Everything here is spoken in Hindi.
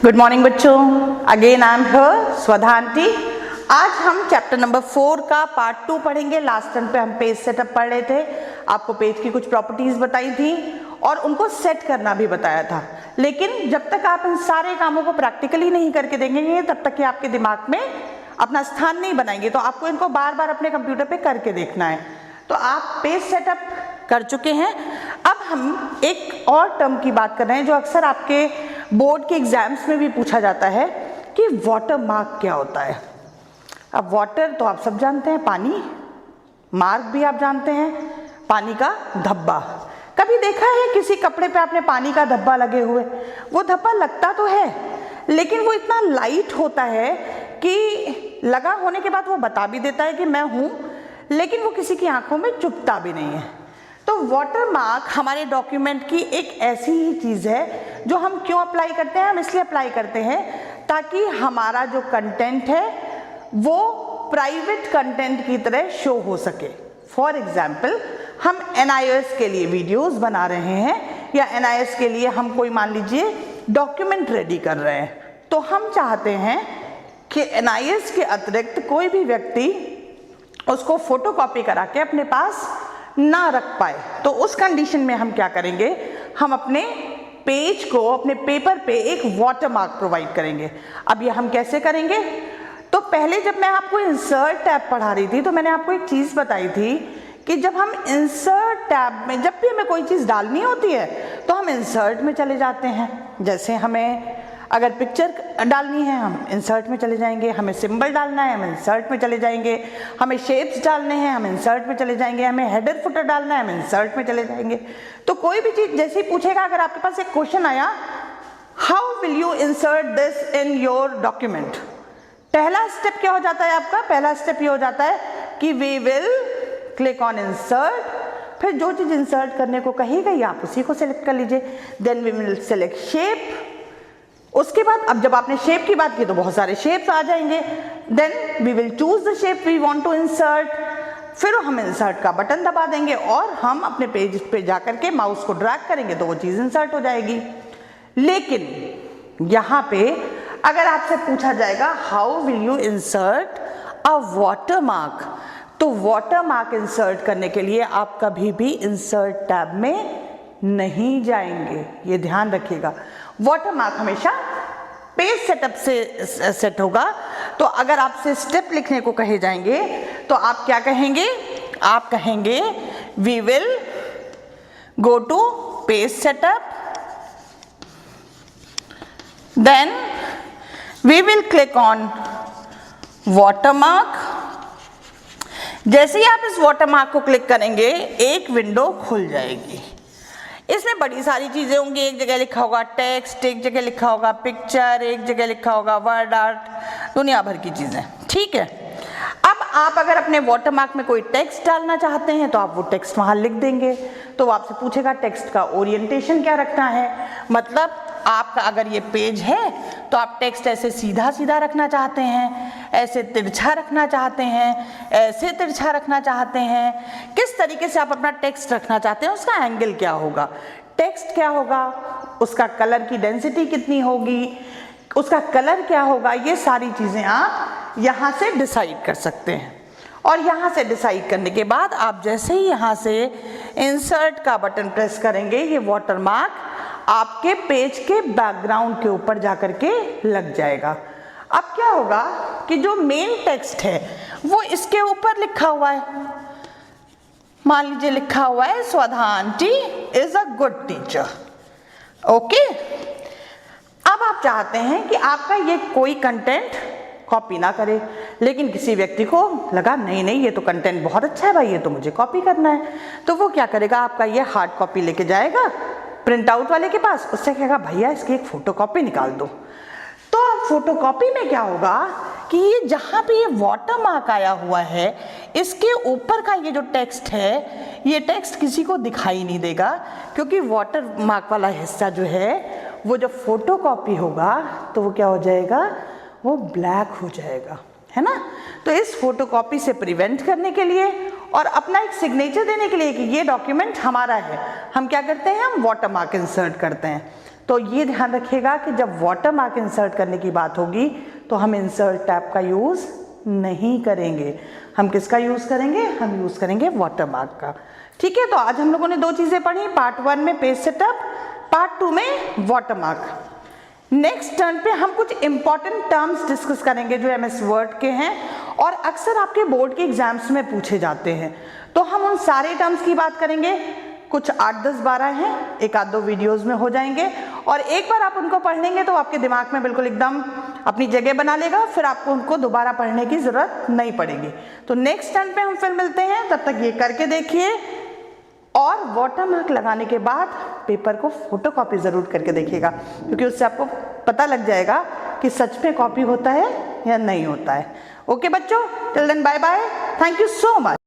गुड मॉर्निंग बच्चों, अगेन आई एम हियर स्वधा आंटी। आज हम चैप्टर नंबर 4 का पार्ट 2 पढ़ेंगे। लास्ट टाइम पे हम पेज सेटअप पढ़ रहे थे, आपको पेज की कुछ प्रॉपर्टीज बताई थी और उनको सेट करना भी बताया था। लेकिन जब तक आप इन सारे कामों को प्रैक्टिकली नहीं करके देंगे तब तक कि आपके दिमाग में अपना स्थान नहीं बनाएंगे। तो आपको इनको बार बार अपने कंप्यूटर पे करके देखना है। तो आप पेज सेटअप कर चुके हैं। अब हम एक और टर्म की बात कर रहे हैं जो अक्सर आपके बोर्ड के एग्जाम्स में भी पूछा जाता है कि वाटर मार्क क्या होता है। अब वाटर तो आप सब जानते हैं, पानी। मार्क भी आप जानते हैं, पानी का धब्बा। कभी देखा है किसी कपड़े पे आपने पानी का धब्बा लगे हुए? वो धब्बा लगता तो है लेकिन वो इतना लाइट होता है कि लगा होने के बाद वो बता भी देता है कि मैं हूं, लेकिन वो किसी की आंखों में चुभता भी नहीं है। तो वाटर मार्क हमारे डॉक्यूमेंट की एक ऐसी ही चीज़ है जो हम क्यों अप्लाई करते हैं? हम इसलिए अप्लाई करते हैं ताकि हमारा जो कंटेंट है वो प्राइवेट कंटेंट की तरह शो हो सके। फॉर एग्जाम्पल, हम NIOS के लिए वीडियोस बना रहे हैं या NIOS के लिए हम कोई मान लीजिए डॉक्यूमेंट रेडी कर रहे हैं, तो हम चाहते हैं कि NIOS के अतिरिक्त कोई भी व्यक्ति उसको फोटोकॉपी करा के अपने पास ना रख पाए। तो उस कंडीशन में हम क्या करेंगे, हम अपने पेज को, अपने पेपर पे एक वाटरमार्क प्रोवाइड करेंगे। अब ये हम कैसे करेंगे? तो पहले जब मैं आपको इंसर्ट टैब पढ़ा रही थी तो मैंने आपको एक चीज़ बताई थी कि जब हम इंसर्ट टैब में जब भी हमें कोई चीज़ डालनी होती है तो हम इंसर्ट में चले जाते हैं। जैसे हमें अगर पिक्चर डालनी है हम इंसर्ट में चले जाएंगे, हमें सिंबल डालना है हम इंसर्ट में चले जाएंगे, हमें शेप्स डालने हैं हम इंसर्ट में चले जाएंगे, हमें हेडर फुटर डालना है हम इंसर्ट में चले जाएंगे। तो कोई भी चीज़ जैसे ही पूछेगा, अगर आपके पास एक क्वेश्चन आया, how will you insert this in your document, पहला स्टेप क्या हो जाता है आपका? पहला स्टेप ये हो जाता है कि we will click on insert, फिर जो चीज़ इंसर्ट करने को कही गई आप उसी को सिलेक्ट कर लीजिए। Then we will select shape. उसके बाद अब जब आपने शेप की बात की तो बहुत सारे शेप्स आ जाएंगे। Then we will choose the shape we want to insert, फिर हम इंसर्ट का बटन दबा देंगे और हम अपने पेज पे जाकर के माउस को ड्रैग करेंगे तो वो चीज़ इंसर्ट हो जाएगी। लेकिन यहाँ पे अगर आपसे पूछा जाएगा how will you insert a watermark, तो वाटरमार्क इंसर्ट करने के लिए आप कभी भी इंसर्ट टैब में नहीं जाएंगे, ये ध्यान रखिएगा। वाटरमार्क हमेशा पेज सेटअप से सेट होगा। तो अगर आपसे स्टेप लिखने को कहे जाएंगे तो आप क्या कहेंगे? आप कहेंगे we will go to page setup, then we will click on watermark. जैसे ही आप इस वाटरमार्क को क्लिक करेंगे एक विंडो खुल जाएगी। इसमें बड़ी सारी चीज़ें होंगी। एक जगह लिखा होगा टेक्स्ट, एक जगह लिखा होगा पिक्चर, एक जगह लिखा होगा वर्ड आर्ट, दुनिया भर की चीज़ें। ठीक है, अब आप अगर अपने वाटरमार्क में कोई टेक्स्ट डालना चाहते हैं तो आप वो टेक्स्ट वहाँ लिख देंगे। तो वो आपसे पूछेगा टेक्स्ट का ओरिएंटेशन क्या रखना है, मतलब आपका अगर ये पेज है तो आप टेक्स्ट ऐसे सीधा सीधा रखना चाहते हैं, ऐसे तिरछा रखना चाहते हैं, ऐसे तिरछा रखना चाहते हैं, किस तरीके से आप अपना टेक्स्ट रखना चाहते हैं, उसका एंगल क्या होगा, टेक्स्ट क्या होगा, उसका कलर की डेंसिटी कितनी होगी, उसका कलर क्या होगा, ये सारी चीज़ें आप यहाँ से डिसाइड कर सकते हैं। और यहाँ से डिसाइड करने के बाद आप जैसे ही यहाँ से इंसर्ट का बटन प्रेस करेंगे ये वाटरमार्क आपके पेज के बैकग्राउंड के ऊपर जाकर के लग जाएगा। अब क्या होगा कि जो मेन टेक्स्ट है वो इसके ऊपर लिखा हुआ है। मान लीजिए लिखा हुआ है स्वधा aunty is a good teacher. Okay, अब आप चाहते हैं कि आपका ये कोई कंटेंट कॉपी ना करे, लेकिन किसी व्यक्ति को लगा नहीं नहीं ये तो कंटेंट बहुत अच्छा है भाई, ये तो मुझे कॉपी करना है। तो वो क्या करेगा, आपका ये हार्ड कॉपी लेके जाएगा प्रिंट आउट वाले के पास, उससे कहेगा भैया इसकी एक फोटोकॉपी निकाल दो। तो अब फोटोकॉपी में क्या होगा कि ये जहाँ पे ये वाटरमार्क आया हुआ है इसके ऊपर का ये जो टेक्स्ट है ये टेक्स्ट किसी को दिखाई नहीं देगा, क्योंकि वाटरमार्क वाला हिस्सा जो है वो जब फोटोकॉपी होगा तो वो क्या हो जाएगा, वो ब्लैक हो जाएगा, है ना। तो इस फोटोकॉपी से प्रिवेंट करने के लिए और अपना एक सिग्नेचर देने के लिए कि ये डॉक्यूमेंट हमारा है, हम क्या करते हैं, हम वाटरमार्क इंसर्ट करते हैं। तो ये ध्यान रखिएगा कि जब वाटर मार्क इंसर्ट करने की बात होगी तो हम इंसर्ट टैब का यूज़ नहीं करेंगे। हम किसका यूज़ करेंगे? हम यूज़ करेंगे वाटर मार्क का। ठीक है, तो आज हम लोगों ने दो चीज़ें पढ़ी, पार्ट 1 में पेज सेटअप, पार्ट 2 में वाटर मार्क। नेक्स्ट टर्न पे हम कुछ इंपॉर्टेंट टर्म्स डिस्कस करेंगे जो MS वर्ड के हैं और अक्सर आपके बोर्ड के एग्जाम्स में पूछे जाते हैं। तो हम उन सारे टर्म्स की बात करेंगे, कुछ 8, 10, 12 हैं, एक आध 2 वीडियोस में हो जाएंगे और एक बार आप उनको पढ़ लेंगे तो आपके दिमाग में बिल्कुल एकदम अपनी जगह बना लेगा, फिर आपको उनको दोबारा पढ़ने की ज़रूरत नहीं पड़ेगी। तो नेक्स्ट टर्न पे हम फिर मिलते हैं, तब तक ये करके देखिए और वाटर मार्क लगाने के बाद पेपर को फोटोकॉपी ज़रूर करके देखिएगा, क्योंकि उससे आपको पता लग जाएगा कि सच में कॉपी होता है या नहीं होता है। ओके बच्चों, till then bye bye, thank you so much.